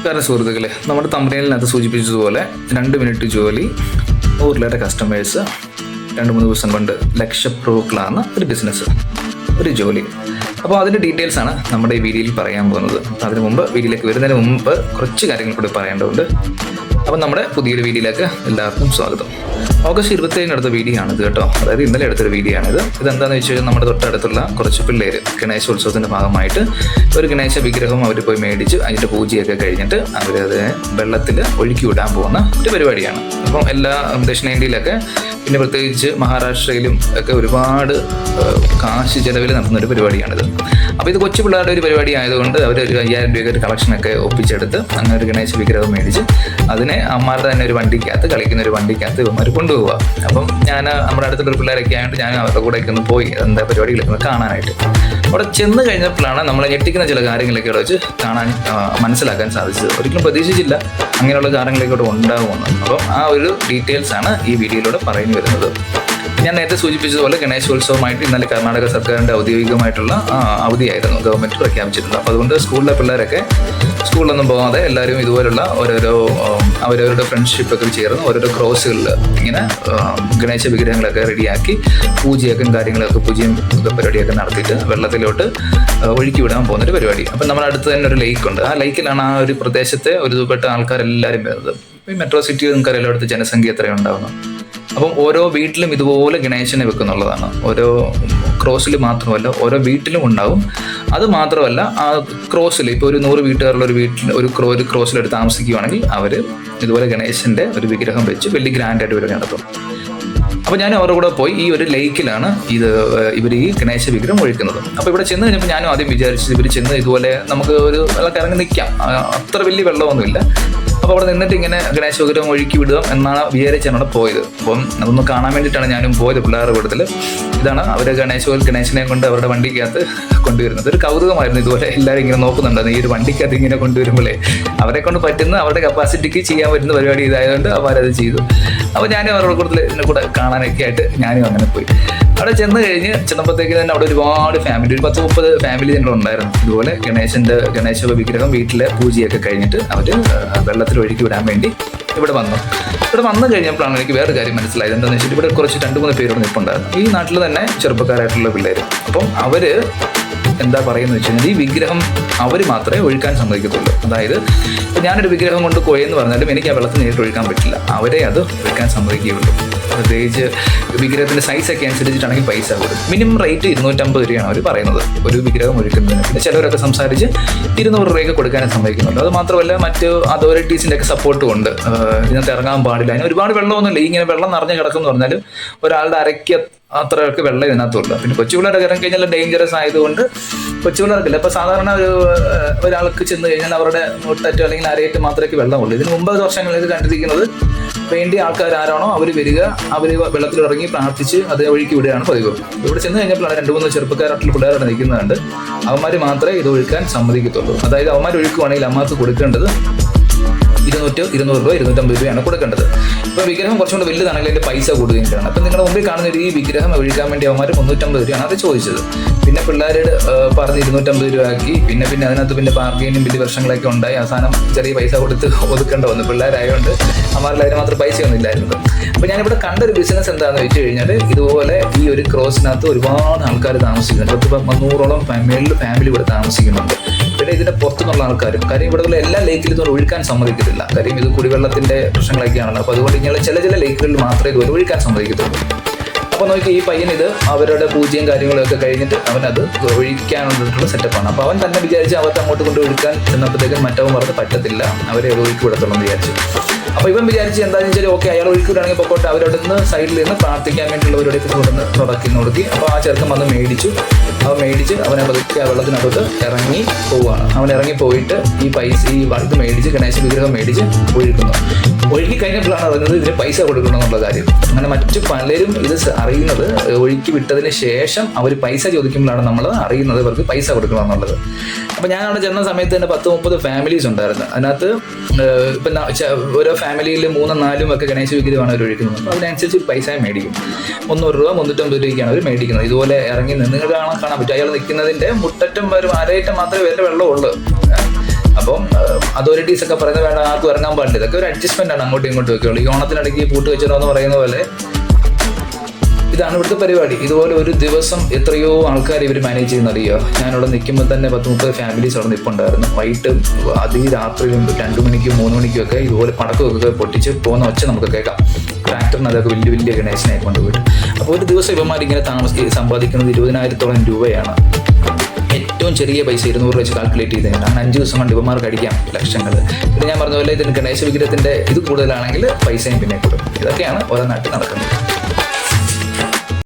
കാരണം സുഹൃത്തുക്കളെ, നമ്മുടെ തമ്പനയിലിനകത്ത് സൂചിപ്പിച്ചതുപോലെ 2 മിനിറ്റ് ജോലി, 100 കസ്റ്റമേഴ്സ്, 2-3 ദിവസം കൊണ്ട് ലക്ഷപ്രഭുക്കളാണ് ഒരു ബിസിനസ്, ഒരു ജോലി. അപ്പോൾ അതിൻ്റെ ഡീറ്റെയിൽസാണ് നമ്മുടെ ഈ വീഡിയോയിൽ പറയാൻ പോകുന്നത്. അതിന് മുമ്പ് വീഡിയോയിലേക്ക് വരുന്നതിന് മുമ്പ് കുറച്ച് കാര്യങ്ങൾ കൂടി പറയേണ്ടതുണ്ട്. അപ്പം നമ്മുടെ പുതിയൊരു വീഡിയോയിലേക്ക് എല്ലാവർക്കും സ്വാഗതം. ഓഗസ്റ്റ് 27 എടുത്ത വീഡിയോ ആണിത് കേട്ടോ. അതായത് ഇന്നലെ എടുത്തൊരു വീഡിയോ ആണിത്. ഇതെന്താണെന്ന് വെച്ച് കഴിഞ്ഞാൽ നമ്മുടെ തൊട്ടടുത്തുള്ള കുറച്ച് പിള്ളേർ ഗണേശോത്സവത്തിൻ്റെ ഭാഗമായിട്ട് ഒരു ഗണേശ വിഗ്രഹം അവർ പോയി മേടിച്ച് അതിൻ്റെ പൂജയൊക്കെ കഴിഞ്ഞിട്ട് അവരതിനെ വെള്ളത്തിൽ ഒഴുക്കി വിടാൻ പോകുന്ന ഒരു പരിപാടിയാണ്. അപ്പം എല്ലാ ദക്ഷിണേന്ത്യയിലൊക്കെ, പിന്നെ പ്രത്യേകിച്ച് മഹാരാഷ്ട്രയിലും ഒക്കെ ഒരുപാട് കാശ് ചെലവിൽ നടത്തുന്നൊരു പരിപാടിയാണിത്. അപ്പോൾ ഇത് കൊച്ചു പിള്ളേരുടെ ഒരു പരിപാടി ആയതുകൊണ്ട് അവർ ഒരു 5000 രൂപയ്ക്ക് ഒരു കളക്ഷനൊക്കെ ഒപ്പിച്ചെടുത്ത് അങ്ങനെ ഒരു ഗണേശ വിഗ്രഹം മേടിച്ച് അതിനെ അമ്മമാരുടെ തന്നെ ഒരു വണ്ടിക്കകത്ത്, കളിക്കുന്ന ഒരു വണ്ടിക്കകത്ത് ഇവന്മാർ കൊണ്ടുപോവുക. അപ്പം ഞാൻ നമ്മുടെ അടുത്തുള്ള പിള്ളേരൊക്കെ ആയതുകൊണ്ട് ഞാൻ അവരുടെ കൂടെയൊക്കെ ഒന്ന് പോയി എന്താ പരിപാടികളൊക്കെ ഒന്ന് കാണാനായിട്ട്. അവിടെ ചെന്ന് കഴിഞ്ഞപ്പോഴാണ് നമ്മളെ ഞെട്ടിക്കുന്ന ചില കാര്യങ്ങളൊക്കെ ഇവിടെ വെച്ച് മനസ്സിലാക്കാൻ സാധിച്ചത്. ഒരിക്കലും പ്രതീക്ഷിച്ചില്ല അങ്ങനെയുള്ള കാര്യങ്ങളൊക്കെ ഇവിടെ ഉണ്ടാകുമെന്ന്. അപ്പം ആ ഒരു ഡീറ്റെയിൽസാണ് ഈ വീഡിയോയിലൂടെ പറഞ്ഞു വരുന്നത്. ഞാൻ നേരത്തെ സൂചിപ്പിച്ചതുപോലെ ഗണേശോത്സവമായിട്ട് ഇന്നലെ കർണാടക സർക്കാരിൻ്റെ ഔദ്യോഗികമായിട്ടുള്ള അവധിയായിരുന്നു ഗവൺമെൻറ് പ്രഖ്യാപിച്ചിരുന്നത്. അപ്പോൾ അതുകൊണ്ട് സ്കൂളിലെ പിള്ളേരൊക്കെ സ്കൂളിലൊന്നും പോകാതെ എല്ലാവരും ഇതുപോലുള്ള അവരവരുടെ ഫ്രണ്ട്ഷിപ്പൊക്കെ ചേർന്ന് ഓരോരോ ക്രോസുകളിൽ ഇങ്ങനെ ഗണേശ വിഗ്രഹങ്ങളൊക്കെ റെഡിയാക്കി പൂജയും പരിപാടിയൊക്കെ നടത്തിയിട്ട് വെള്ളത്തിലോട്ട് ഒഴുക്കി വിടാൻ പോകുന്നൊരു പരിപാടി. അപ്പം നമ്മുടെ അടുത്ത് തന്നെ ഒരു ലേക്കുണ്ട്. ആ ലേക്കിലാണ് ആ ഒരു പ്രദേശത്തെ ഒരുപ്പെട്ട ആൾക്കാരെല്ലാവരും വരുന്നത്. ഈ മെട്രോ സിറ്റിയിൽ നിങ്ങൾക്ക് എല്ലായിടത്ത് ജനസംഖ്യ എത്രയും ഉണ്ടാവുന്നു. അപ്പം ഓരോ വീട്ടിലും ഇതുപോലെ ഗണേശനെ വെക്കുന്നുള്ളതാണ്. ഓരോ ക്രോസിൽ മാത്രമല്ല, ഓരോ വീട്ടിലും ഉണ്ടാവും. അത് മാത്രമല്ല, ആ ക്രോസിൽ ഇപ്പോൾ ഒരു 100 വീട്ടുകാരുള്ള ഒരു വീട്ടിൽ ഒരു ക്രോസിലെടുത്ത് താമസിക്കുകയാണെങ്കിൽ അവർ ഇതുപോലെ ഗണേശൻ്റെ ഒരു വിഗ്രഹം വെച്ച് വലിയ ഗ്രാൻഡായിട്ട് ഇവർ നടത്തും. അപ്പോൾ ഞാൻ അവരുടെ കൂടെ പോയി ഈ ഒരു ലേക്കിലാണ് ഇവർ ഈ ഗണേശ വിഗ്രഹം ഒഴിക്കുന്നത്. അപ്പോൾ ഇവിടെ ചെന്ന് കഴിഞ്ഞപ്പോൾ ഞാനും ആദ്യം വിചാരിച്ചത് ഇവർ ചെന്ന് ഇതുപോലെ നമുക്ക് ഒരു വെള്ളമൊക്കെ ഇറങ്ങി നിൽക്കാം, അത്ര വലിയ വെള്ളമൊന്നുമില്ല. അപ്പോൾ അവിടെ നിന്നിട്ട് ഇങ്ങനെ ഗണേശ വിഗ്രഹം ഒഴുക്കി വിടുക എന്നാണ് വിചാരിച്ചാണ് അവിടെ പോയത്. അപ്പം അതൊന്ന് കാണാൻ വേണ്ടിയിട്ടാണ് ഞാനും പോയത് പിള്ളേരുടെ കൂട്ടത്തിൽ. ഇതാണ് അവർ ഗണേശനെ കൊണ്ട് അവരുടെ വണ്ടിക്കകത്ത് കൊണ്ടുവരുന്നത്. ഒരു കൗതുകമായിരുന്നു. ഇതുപോലെ എല്ലാവരും ഇങ്ങനെ നോക്കുന്നുണ്ടായിരുന്നു ഈ ഒരു വണ്ടിക്കകത്ത് ഇങ്ങനെ കൊണ്ടുവരുമ്പോഴേ അവരെ കൊണ്ട് പറ്റുന്ന അവരുടെ കപ്പാസിറ്റിക്ക് ചെയ്യാൻ പറ്റുന്ന പരിപാടി ഇതായതുകൊണ്ട് അവരത് ചെയ്തു. അപ്പോൾ ഞാനും അവരുടെ കൂട്ടത്തിൽ എന്നെ കൂടെ കാണാനൊക്കെ ആയിട്ട് ഞാനും അങ്ങനെ പോയി. അവിടെ ചെന്നപ്പോഴത്തേക്ക് തന്നെ അവിടെ ഒരുപാട് ഫാമിലി, ഒരു 10-30 ഫാമിലി തന്നെ ഉണ്ടായിരുന്നു. ഇതുപോലെ ഗണേശ വിഗ്രഹം വീട്ടിലെ പൂജയൊക്കെ കഴിഞ്ഞിട്ട് അവർ വെള്ളത്തിൽ ഒഴുക്കി വിടാൻ വേണ്ടി ഇവിടെ വന്നു കഴിഞ്ഞപ്പോഴാണ് എനിക്ക് വേറെ കാര്യം മനസ്സിലായത്. എന്താണെന്ന് വെച്ചിട്ട് ഇവിടെ കുറച്ച് 2-3 പേരോട് നിൽപ്പുണ്ടായിരുന്നു. ഈ നാട്ടിൽ തന്നെ ചെറുപ്പക്കാരായിട്ടുള്ള പിള്ളേർ. അപ്പം അവർ എന്താ പറയുന്നത് വെച്ച് കഴിഞ്ഞാൽ ഈ വിഗ്രഹം അവർ മാത്രമേ ഒഴുക്കാൻ സമ്മതിക്കത്തുള്ളൂ. അതായത് ഇപ്പോൾ ഞാനൊരു വിഗ്രഹം കൊണ്ട് പോയെന്ന് പറഞ്ഞാലും എനിക്ക് ആ വെള്ളത്തിൽ നേരിട്ട് ഒഴുക്കാൻ പറ്റില്ല. അവരെ അത് ഒഴുക്കാൻ സമ്മതിക്കുകയുള്ളൂ. പ്രത്യേകിച്ച് വിഗ്രഹത്തിൻ്റെ സൈസൊക്കെ അനുസരിച്ചിട്ടാണെങ്കിൽ പൈസ കൊടുക്കും. മിനിമം റേറ്റ് 250 രൂപയാണ് അവർ പറയുന്നത് ഒരു വിഗ്രഹം ഒഴുക്കുന്നതിന്. പിന്നെ ചിലവരൊക്കെ സംസാരിച്ച് 200 രൂപയ്ക്ക് കൊടുക്കാനും സമ്മതിക്കുന്നുണ്ട്. അത് മാത്രമല്ല മറ്റ് അതോറിറ്റീസിൻ്റെ ഒക്കെ സപ്പോർട്ടും ഉണ്ട്. ഇതിനകത്ത് ഇറങ്ങാൻ പാടില്ല, അതിന് ഒരുപാട് വെള്ളമൊന്നുമില്ല. ഇങ്ങനെ വെള്ളം നിറഞ്ഞ് കിടക്കും എന്ന് പറഞ്ഞാൽ ഒരാളുടെ അരയ്ക്ക് അത്രയൊക്കെ വെള്ളം ഇതിനകത്തുള്ളൂ. പിന്നെ കൊച്ചുപിള്ളേരൊക്കെ ഇറങ്ങി കഴിഞ്ഞാൽ ഡേഞ്ചറസ് ആയതുകൊണ്ട് കൊച്ചുപിള്ളേർക്കില്ല. ഇപ്പോൾ സാധാരണ ഒരാൾക്ക് ചെന്ന് കഴിഞ്ഞാൽ അവരുടെ മുട്ടറ്റോ അല്ലെങ്കിൽ അരയേറ്റ് മാത്രമേ വെള്ളമുള്ളൂ. ഇതിന് 9 വർഷങ്ങളിൽ കണ്ടിരിക്കുന്നത് വേണ്ടി ആൾക്കാർ ആരാണോ അവർ വരിക, അവർ വെള്ളത്തിൽ ഇറങ്ങി പ്രാർത്ഥിച്ച് അത് ഒഴുക്കി വിടുകയാണ് പതിവ്. ഇവിടെ ചെന്ന് കഴിഞ്ഞപ്പോഴാണ് 2-3 ചെറുപ്പക്കാരായിട്ടുള്ള പിള്ളേരാണ് നിൽക്കുന്നുണ്ട്. അവന്മാർ മാത്രമേ ഇത് ഒഴുക്കാൻ സമ്മതിക്കത്തുള്ളൂ. അതായത് അവന്മാർ ഒഴുക്കുവാണെങ്കിൽ അമ്മമാർക്ക് കൊടുക്കേണ്ടത് 200 രൂപ 250 രൂപയാണ് കൊടുക്കേണ്ടത്. ഇപ്പോൾ വിഗ്രഹം കുറച്ചും കൂടെ വലുതാണെങ്കിൽ അതിൻ്റെ പൈസ കൂടുതലാണ്. അപ്പം നിങ്ങളുടെ മുമ്പിൽ കാണുന്ന ഈ വിഗ്രഹം ഒഴിക്കാൻ വേണ്ടി അവന്മാർ 350 രൂപയാണ് അത് ചോദിച്ചത്. പിന്നെ പിള്ളേരോട് പറഞ്ഞ് 250 രൂപ ആക്കി. പിന്നെ അതിനകത്ത് പിന്നെ ബാർഗെയിനും വലിയ പ്രശ്നങ്ങളൊക്കെ ഉണ്ടായി. അവസാനം ചെറിയ പൈസ കൊടുത്ത് ഒതുക്കേണ്ട വന്നു. പിള്ളേരായതുകൊണ്ട് അവന്മാരിൽ അതിന് മാത്രം പൈസയൊന്നും ഇല്ലായിരുന്നു. അപ്പോൾ ഞാനിവിടെ കണ്ടൊരു ബിസിനസ് എന്താണെന്ന് വെച്ച് കഴിഞ്ഞാൽ ഇതുപോലെ ഈ ഒരു ക്രോസിനകത്ത് ഒരുപാട് ആൾക്കാർ താമസിക്കുന്നുണ്ട്. 100-100ഓളം ഫാമിലി ഇവിടെ താമസിക്കുന്നുണ്ട്. പിന്നെ ഇതിൻ്റെ പുറത്തുനിന്നുള്ള ആൾക്കാരും, കാര്യം ഇവിടെ എല്ലാ ലേക്കിലും ഇതുപോലെ ഒഴുക്കാൻ സമ്മതിക്കത്തില്ല. കാര്യം ഇത് കുടിവെള്ളത്തിൻ്റെ പ്രശ്നങ്ങളൊക്കെയാണല്ലോ. അപ്പോൾ അതുകൊണ്ട് ഇങ്ങനെ ചില ലേക്കുകളിൽ മാത്രമേ ഇതുപോലെ ഒഴുക്കാൻ സമ്മതിക്കത്തുള്ളൂ. അപ്പോൾ നോക്കി ഈ പയ്യൻ ഇത് അവരുടെ പൂജയും കാര്യങ്ങളൊക്കെ കഴിഞ്ഞിട്ട് അവനത് ഒഴിക്കാനുള്ള സെറ്റപ്പാണ്. അപ്പോൾ അവൻ തന്നെ വിചാരിച്ച് അവർക്ക് അങ്ങോട്ട് കൊണ്ട് ഒഴുക്കാൻ ചെന്നപ്പോഴത്തേക്കും മറ്റവൻ പറഞ്ഞ് പറ്റത്തില്ല, അവരെ ഒഴുക്കി വിടത്തുള്ളൂ എന്ന് വിചാരിച്ചു. അപ്പോൾ ഇവൻ വിചാരിച്ച് എന്താണെന്ന് വെച്ചാൽ ഓക്കെ അയാൾ ഒഴുക്കി വിടുകയാണെങ്കിൽ പൊക്കോട്ടെ, അവരോട് നിന്ന് സൈഡിൽ നിന്ന് പ്രാർത്ഥിക്കാൻ വേണ്ടിയുള്ളവരോടൊക്കെ തുടക്കി. അപ്പോൾ ആ ചെറുക്കൻ വന്ന് മേടിച്ച് അവനെ പതുക്കെ ആ വെള്ളത്തിനകത്ത് ഇറങ്ങി പോവുകയാണ്. അവൻ ഇറങ്ങി പോയിട്ട് ഈ ഇത് മേടിച്ച് ഗണേശ വിഗ്രഹം മേടിച്ച് ഒഴുക്കി കഴിഞ്ഞപ്പോഴാണ് അറിയുന്നത് ഇതിന് പൈസ കൊടുക്കണമെന്നുള്ള കാര്യം. അങ്ങനെ മറ്റു പലരും ഇത് അറിയുന്നത് ഒഴുക്കി വിട്ടതിന് ശേഷം അവർ പൈസ ചോദിക്കുമ്പോഴാണ് നമ്മൾ അറിയുന്നത് ഇവർക്ക് പൈസ കൊടുക്കണം എന്നുള്ളത്. അപ്പോൾ ഞാൻ അവിടെ ചെന്ന സമയത്ത് തന്നെ 10-30 ഫാമിലീസ് ഉണ്ടായിരുന്നു. അതിനകത്ത് ഇപ്പം ഓരോ ഫാമിലിയിൽ 3-4 ഒക്കെ ഗണേശ വിഗ്രഹമാണ് അവർ ഒഴിക്കുന്നത്. അപ്പോൾ അതിനനുസരിച്ച് പൈസ മേടിക്കും. 300 രൂപ 350 രൂപയ്ക്കാണ് അവർ മേടിക്കുന്നത്. ഇതുപോലെ ഇറങ്ങി നിന്ന് കാണാൻ പറ്റും. അയാൾ നിൽക്കുന്നതിൻ്റെ മുട്ടറ്റം വരും, അരയറ്റം മാത്രമേ വേറെ വെള്ളമുള്ളൂ. അപ്പം അതോറിറ്റീസ് ഒക്കെ പറയുന്നത് വേണ്ട, ആർക്കും ഇറങ്ങാൻ പാടില്ല. ഇതൊക്കെ ഒരു അഡ്ജസ്റ്റ്മെന്റ് ആണ്, അങ്ങോട്ടും ഇങ്ങോട്ടും ഒക്കെ ഉള്ളൂ. ഈ ഓണത്തിനിടയ്ക്ക് പൂട്ട് വെച്ചിടോ എന്ന് പറയുന്ന പോലെ ഇതാണ് ഇവിടുത്തെ പരിപാടി. ഇതുപോലെ ഒരു ദിവസം എത്രയോ ആൾക്കാർ ഇവർ മാനേജ് ചെയ്യുന്നറിയോ. ഞാനിവിടെ നിൽക്കുമ്പോൾ തന്നെ 10-30 ഫാമിലീസ് അവിടെ നിൽപ്പുണ്ടായിരുന്നു. വൈകിട്ട് രാത്രിയും 2 മണിക്കും 3 മണിക്കും ഒക്കെ ഇതുപോലെ പടക്കമൊക്കെ പൊട്ടിച്ച് പോകുന്ന ഒച്ച നമുക്ക് കേൾക്കാം. ട്രാക്ടറിന് അതൊക്കെ വലിയ വലിയ ഗണേശനെ കൊണ്ടുപോയിട്ട്. അപ്പോൾ ഒരു ദിവസം ഇവന്മാർ ഇങ്ങനെ സമ്പാദിക്കുന്നത് 20,000 രൂപയാണ്. ഏറ്റവും ചെറിയ പൈസ 200 രൂപ വെച്ച് കാൽക്കുലേറ്റ് ചെയ്ത് കഴിഞ്ഞാൽ 5 ദിവസം കൊണ്ട് ഇവന്മാർക്ക് അടിക്കാം ലക്ഷങ്ങൾ. പിന്നെ ഞാൻ പറഞ്ഞ പോലെ ഇതിന് ഗണേശ വിഗ്രഹത്തിൻ്റെ ഇത് കൂടുതലാണെങ്കിൽ പൈസയും പിന്നെ കൊടുക്കും. ഇതൊക്കെയാണ് ഓരോ നാട്ടിൽ നടക്കുന്നത്.